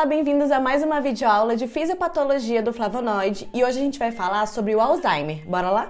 Olá, bem-vindos a mais uma videoaula de fisiopatologia do flavonoide e hoje a gente vai falar sobre o Alzheimer. Bora lá?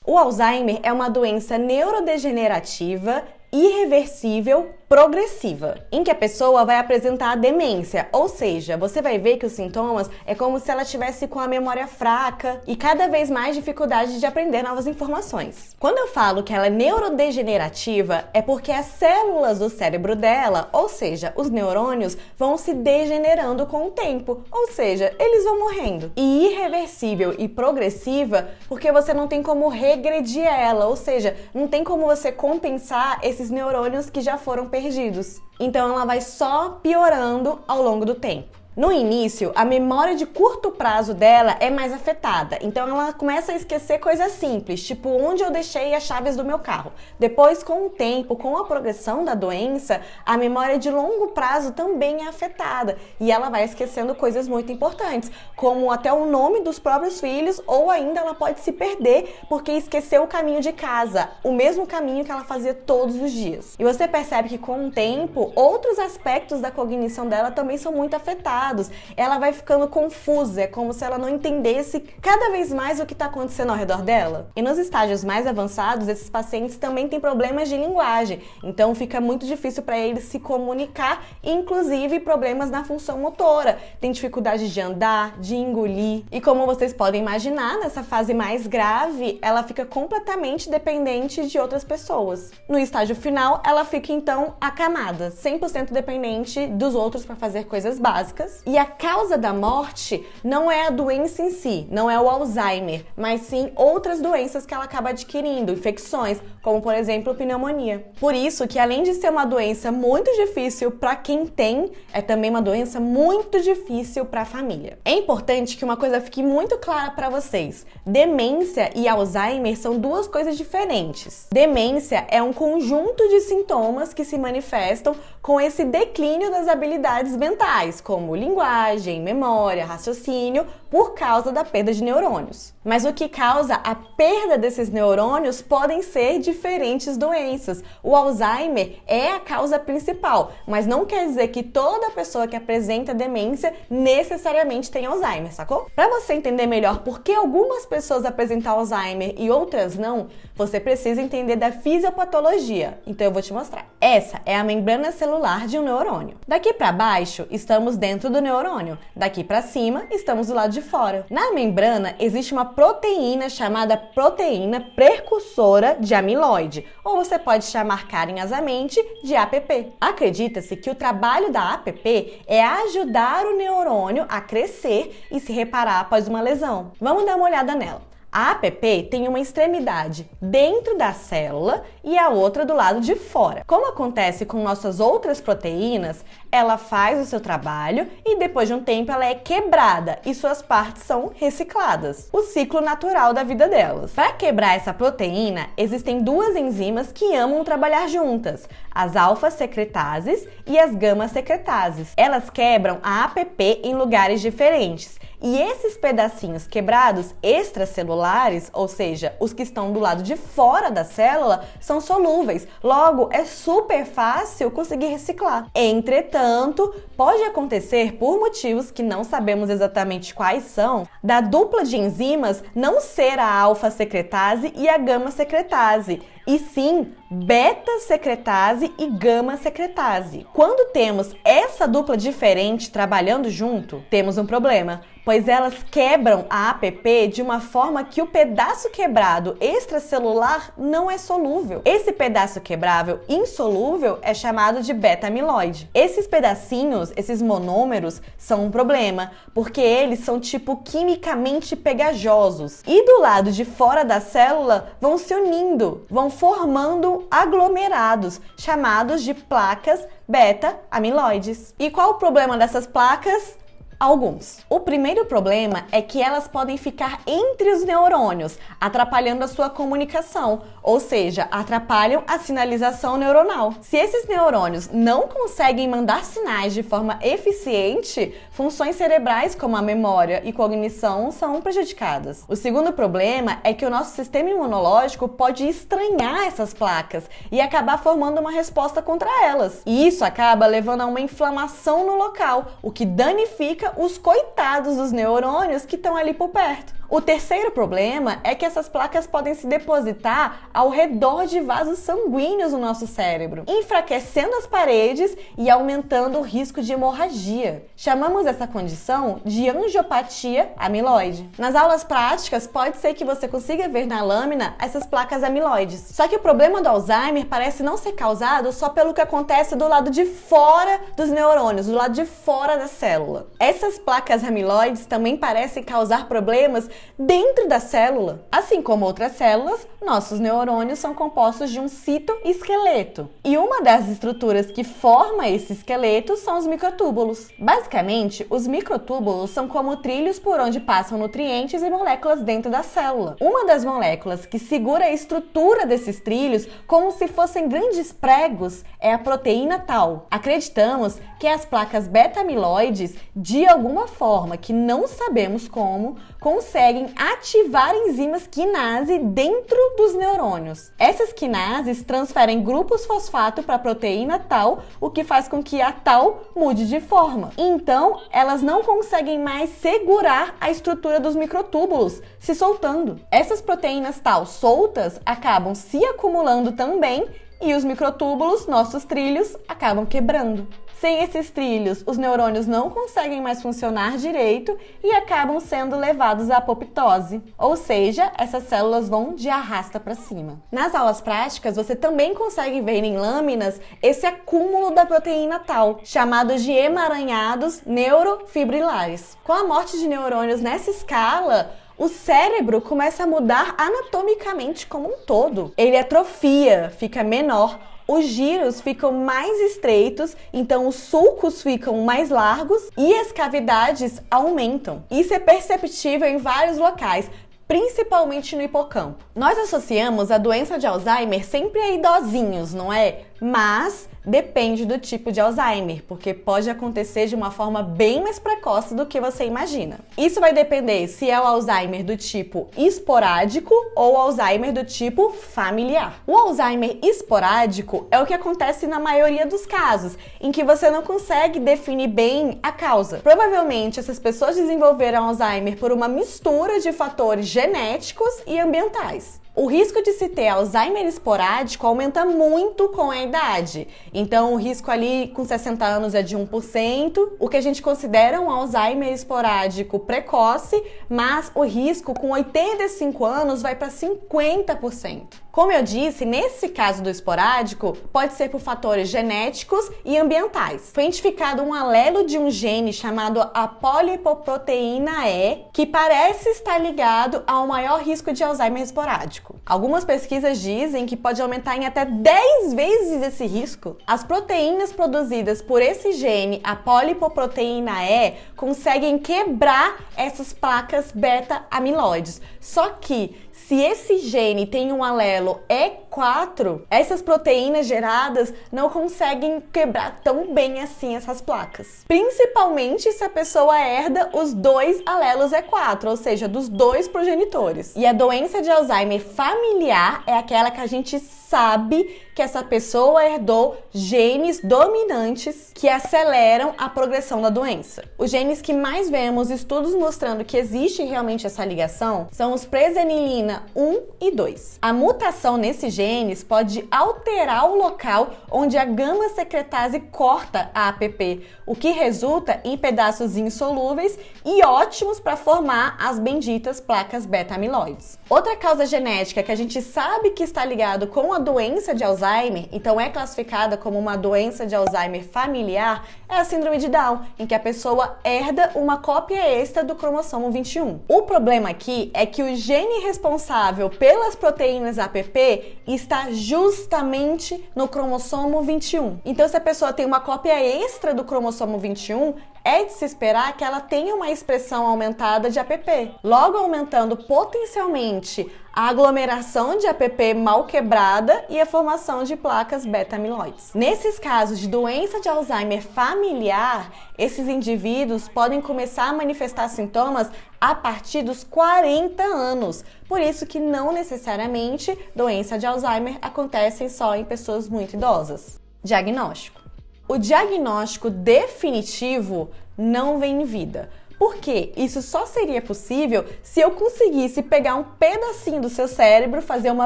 O Alzheimer é uma doença neurodegenerativa, irreversível, progressiva, em que a pessoa vai apresentar a demência, ou seja, você vai ver que os sintomas é como se ela tivesse com a memória fraca e cada vez mais dificuldade de aprender novas informações. Quando eu falo que ela é neurodegenerativa, é porque as células do cérebro dela, ou seja, os neurônios, vão se degenerando com o tempo, ou seja, eles vão morrendo. E irreversível e progressiva, porque você não tem como regredir ela, ou seja, não tem como você compensar esses neurônios que já foram perdidos. Então ela vai só piorando ao longo do tempo. No início, a memória de curto prazo dela é mais afetada, então ela começa a esquecer coisas simples, tipo onde eu deixei as chaves do meu carro. Depois, com o tempo, com a progressão da doença, a memória de longo prazo também é afetada e ela vai esquecendo coisas muito importantes, como até o nome dos próprios filhos, ou ainda ela pode se perder porque esqueceu o caminho de casa, o mesmo caminho que ela fazia todos os dias. E você percebe que com o tempo, outros aspectos da cognição dela também são muito afetados. Ela vai ficando confusa, é como se ela não entendesse cada vez mais o que está acontecendo ao redor dela. E nos estágios mais avançados, esses pacientes também têm problemas de linguagem, então fica muito difícil para eles se comunicar, inclusive problemas na função motora. Tem dificuldade de andar, de engolir. E como vocês podem imaginar, nessa fase mais grave, ela fica completamente dependente de outras pessoas. No estágio final, ela fica então acamada, 100% dependente dos outros para fazer coisas básicas. E a causa da morte não é a doença em si, não é o Alzheimer, mas sim outras doenças que ela acaba adquirindo, infecções, como por exemplo pneumonia. Por isso que além de ser uma doença muito difícil para quem tem, é também uma doença muito difícil para a família. É importante que uma coisa fique muito clara para vocês: demência e Alzheimer são duas coisas diferentes. Demência é um conjunto de sintomas que se manifestam com esse declínio das habilidades mentais, como linguagem, memória, raciocínio, por causa da perda de neurônios. Mas o que causa a perda desses neurônios podem ser diferentes doenças. O Alzheimer é a causa principal, mas não quer dizer que toda pessoa que apresenta demência necessariamente tem Alzheimer, sacou? Para você entender melhor por que algumas pessoas apresentam Alzheimer e outras não, você precisa entender da fisiopatologia. Então eu vou te mostrar. Essa é a membrana celular de um neurônio. Daqui para baixo, estamos dentro do neurônio. Daqui para cima, estamos do lado de fora. Na membrana existe uma proteína chamada proteína precursora de amiloide, ou você pode chamar carinhosamente de APP. Acredita-se que o trabalho da APP é ajudar o neurônio a crescer e se reparar após uma lesão. Vamos dar uma olhada nela. A APP tem uma extremidade dentro da célula e a outra do lado de fora. Como acontece com nossas outras proteínas, ela faz o seu trabalho e depois de um tempo ela é quebrada e suas partes são recicladas. O ciclo natural da vida delas. Para quebrar essa proteína, existem duas enzimas que amam trabalhar juntas, as alfa-secretases e as gama-secretases. Elas quebram a APP em lugares diferentes. E esses pedacinhos quebrados extracelulares, ou seja, os que estão do lado de fora da célula, são solúveis. Logo, é super fácil conseguir reciclar. Entretanto, pode acontecer, por motivos que não sabemos exatamente quais são, da dupla de enzimas não ser a alfa-secretase e a gama-secretase, e sim beta-secretase e gama-secretase. Quando temos essa dupla diferente trabalhando junto, temos um problema, pois elas quebram a APP de uma forma que o pedaço quebrado extracelular não é solúvel. Esse pedaço quebrável insolúvel é chamado de beta-amiloide. Esses pedacinhos, esses monômeros, são um problema, porque eles são tipo quimicamente pegajosos. E do lado de fora da célula vão se unindo, vão formando aglomerados, chamados de placas beta-amiloides. E qual o problema dessas placas? Alguns. O primeiro problema é que elas podem ficar entre os neurônios, atrapalhando a sua comunicação, ou seja, atrapalham a sinalização neuronal. Se esses neurônios não conseguem mandar sinais de forma eficiente, funções cerebrais como a memória e cognição são prejudicadas. O segundo problema é que o nosso sistema imunológico pode estranhar essas placas e acabar formando uma resposta contra elas. E isso acaba levando a uma inflamação no local, o que danifica os coitados dos neurônios que estão ali por perto. O terceiro problema é que essas placas podem se depositar ao redor de vasos sanguíneos no nosso cérebro, enfraquecendo as paredes e aumentando o risco de hemorragia. Chamamos essa condição de angiopatia amiloide. Nas aulas práticas, pode ser que você consiga ver na lâmina essas placas amiloides. Só que o problema do Alzheimer parece não ser causado só pelo que acontece do lado de fora dos neurônios, do lado de fora da célula. Essas placas amiloides também parecem causar problemas dentro da célula. Assim como outras células, nossos neurônios são compostos de um citoesqueleto. E uma das estruturas que forma esse esqueleto são os microtúbulos. Basicamente, os microtúbulos são como trilhos por onde passam nutrientes e moléculas dentro da célula. Uma das moléculas que segura a estrutura desses trilhos como se fossem grandes pregos é a proteína tau. Acreditamos que as placas beta-amiloides, de alguma forma que não sabemos como, conseguem ativar enzimas quinase dentro dos neurônios. Essas quinases transferem grupos fosfato para a proteína tau, o que faz com que a tau mude de forma. Então, elas não conseguem mais segurar a estrutura dos microtúbulos, se soltando. Essas proteínas tau soltas acabam se acumulando também e os microtúbulos, nossos trilhos, acabam quebrando. Sem esses trilhos, os neurônios não conseguem mais funcionar direito e acabam sendo levados à apoptose, ou seja, essas células vão de arrasta para cima. Nas aulas práticas, você também consegue ver em lâminas esse acúmulo da proteína tau, chamado de emaranhados neurofibrilares. Com a morte de neurônios nessa escala, o cérebro começa a mudar anatomicamente como um todo. Ele atrofia, fica menor, os giros ficam mais estreitos, então os sulcos ficam mais largos e as cavidades aumentam. Isso é perceptível em vários locais, principalmente no hipocampo. Nós associamos a doença de Alzheimer sempre a idosinhos, não é? Mas depende do tipo de Alzheimer, porque pode acontecer de uma forma bem mais precoce do que você imagina. Isso vai depender se é o Alzheimer do tipo esporádico ou o Alzheimer do tipo familiar. O Alzheimer esporádico é o que acontece na maioria dos casos, em que você não consegue definir bem a causa. Provavelmente essas pessoas desenvolveram Alzheimer por uma mistura de fatores genéticos e ambientais. O risco de se ter Alzheimer esporádico aumenta muito com a idade. Então, o risco ali com 60 anos é de 1%, o que a gente considera um Alzheimer esporádico precoce, mas o risco com 85 anos vai para 50%. Como eu disse, nesse caso do esporádico, pode ser por fatores genéticos e ambientais. Foi identificado um alelo de um gene chamado apolipoproteína E, que parece estar ligado ao maior risco de Alzheimer esporádico. Algumas pesquisas dizem que pode aumentar em até 10 vezes esse risco. As proteínas produzidas por esse gene, apolipoproteína E, conseguem quebrar essas placas beta-amiloides. Só que se esse gene tem um alelo E4, essas proteínas geradas não conseguem quebrar tão bem assim essas placas. Principalmente se a pessoa herda os dois alelos E4, ou seja, dos dois progenitores. E a doença de Alzheimer familiar é aquela que a gente sabe que essa pessoa herdou genes dominantes que aceleram a progressão da doença. Os genes que mais vemos estudos mostrando que existe realmente essa ligação são os presenilina 1 e 2. A mutação nesses genes pode alterar o local onde a gama-secretase corta a APP, o que resulta em pedaços insolúveis e ótimos para formar as benditas placas beta-amiloides. Outra causa genética que a gente sabe que está ligado com a doença de Alzheimer, então é classificada como uma doença de Alzheimer familiar, é a síndrome de Down, em que a pessoa herda uma cópia extra do cromossomo 21. O problema aqui é que o gene responsável pelas proteínas APP está justamente no cromossomo 21. Então, se a pessoa tem uma cópia extra do cromossomo 21, é de se esperar que ela tenha uma expressão aumentada de APP, logo aumentando potencialmente a aglomeração de APP mal quebrada e a formação de placas beta-amiloides. Nesses casos de doença de Alzheimer familiar, esses indivíduos podem começar a manifestar sintomas a partir dos 40 anos. Por isso que não necessariamente doença de Alzheimer acontece só em pessoas muito idosas. Diagnóstico. O diagnóstico definitivo não vem em vida. Porque isso só seria possível se eu conseguisse pegar um pedacinho do seu cérebro, fazer uma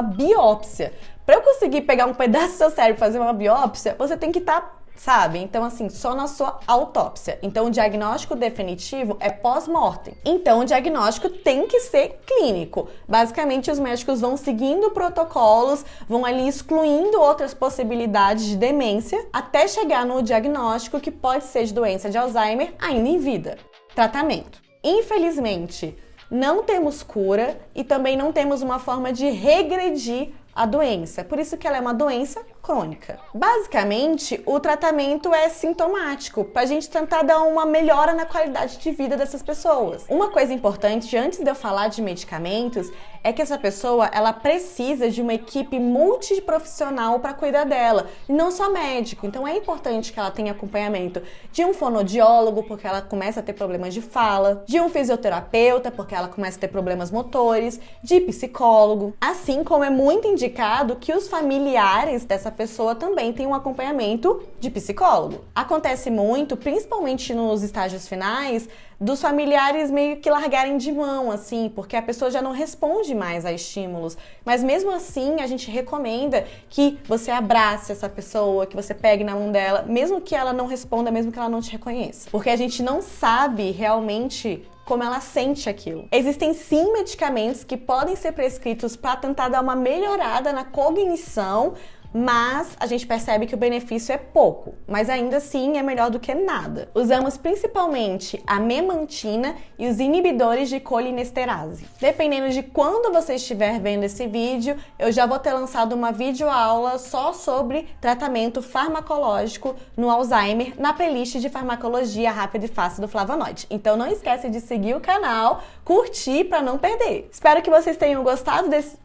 biópsia. Para eu conseguir pegar um pedaço do seu cérebro e fazer uma biópsia, você tem que estar, sabe? Então, assim, só na sua autópsia. Então, o diagnóstico definitivo é pós-mortem. Então, o diagnóstico tem que ser clínico. Basicamente, os médicos vão seguindo protocolos, vão ali excluindo outras possibilidades de demência, até chegar no diagnóstico que pode ser de doença de Alzheimer ainda em vida. Tratamento. Infelizmente, não temos cura e também não temos uma forma de regredir a doença, por isso que ela é uma doença crônica. Basicamente, o tratamento é sintomático, para a gente tentar dar uma melhora na qualidade de vida dessas pessoas. Uma coisa importante, antes de eu falar de medicamentos, é que essa pessoa, ela precisa de uma equipe multiprofissional para cuidar dela, e não só médico. Então é importante que ela tenha acompanhamento de um fonoaudiólogo, porque ela começa a ter problemas de fala, de um fisioterapeuta, porque ela começa a ter problemas motores, de psicólogo, assim como é muito indicado que os familiares dessa pessoa também tenham um acompanhamento de psicólogo. Acontece muito, principalmente nos estágios finais, dos familiares meio que largarem de mão, assim, porque a pessoa já não responde mais a estímulos. Mas mesmo assim, a gente recomenda que você abrace essa pessoa, que você pegue na mão dela, mesmo que ela não responda, mesmo que ela não te reconheça. Porque a gente não sabe realmente como ela sente aquilo. Existem sim medicamentos que podem ser prescritos para tentar dar uma melhorada na cognição, mas a gente percebe que o benefício é pouco, mas ainda assim é melhor do que nada. Usamos principalmente a memantina e os inibidores de colinesterase. Dependendo de quando você estiver vendo esse vídeo, eu já vou ter lançado uma videoaula só sobre tratamento farmacológico no Alzheimer na playlist de farmacologia rápida e fácil do Flavonoide. Então não esquece de seguir o canal, curtir para não perder. Espero que vocês tenham gostado desse...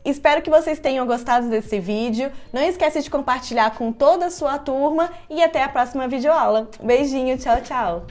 Espero que vocês tenham gostado desse vídeo. Não esquece de compartilhar com toda a sua turma e até a próxima videoaula. Beijinho, tchau, tchau!